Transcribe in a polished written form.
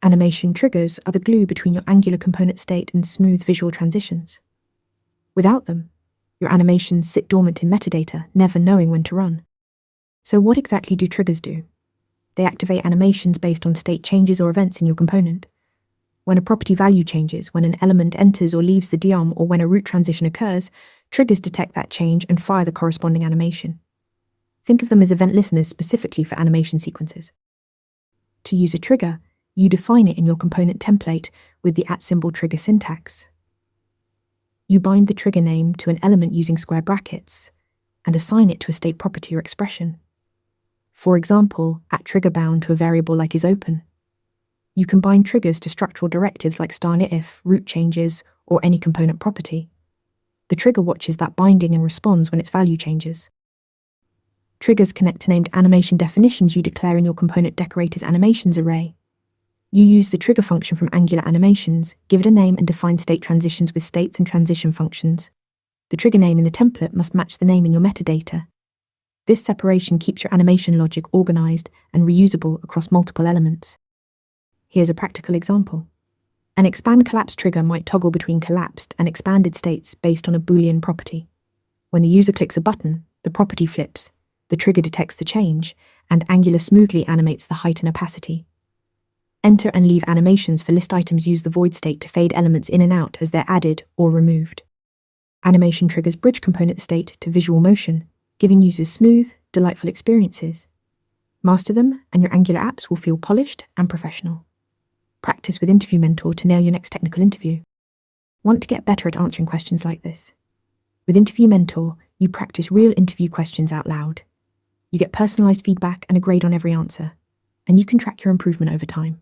Animation triggers are the glue between your Angular component state and smooth visual transitions. Without them, your animations sit dormant in metadata, never knowing when to run. So what exactly do triggers do? They activate animations based on state changes or events in your component. When a property value changes, when an element enters or leaves the DOM, or when a root transition occurs, triggers detect that change and fire the corresponding animation. Think of them as event listeners specifically for animation sequences. To use a trigger, you define it in your component template with the @trigger syntax. You bind the trigger name to an element using square brackets and assign it to a state property or expression. For example, @triggerBound to a variable like isOpen. You can bind triggers to structural directives like *if, root changes, or any component property. The trigger watches that binding and responds when its value changes. Triggers connect to named animation definitions you declare in your component decorators animations array. You use the trigger function from Angular Animations, give it a name, and define state transitions with states and transition functions. The trigger name in the template must match the name in your metadata. This separation keeps your animation logic organized and reusable across multiple elements. Here's a practical example. An expand collapse trigger might toggle between collapsed and expanded states based on a Boolean property. When the user clicks a button, the property flips, the trigger detects the change, and Angular smoothly animates the height and opacity. Enter and leave animations for list items use the void state to fade elements in and out as they're added or removed. Animation triggers bridge component state to visual motion, giving users smooth, delightful experiences. Master them, and your Angular apps will feel polished and professional. Practice with Interview Mentor to nail your next technical interview. Want to get better at answering questions like this? With Interview Mentor, you practice real interview questions out loud. You get personalized feedback and a grade on every answer, and you can track your improvement over time.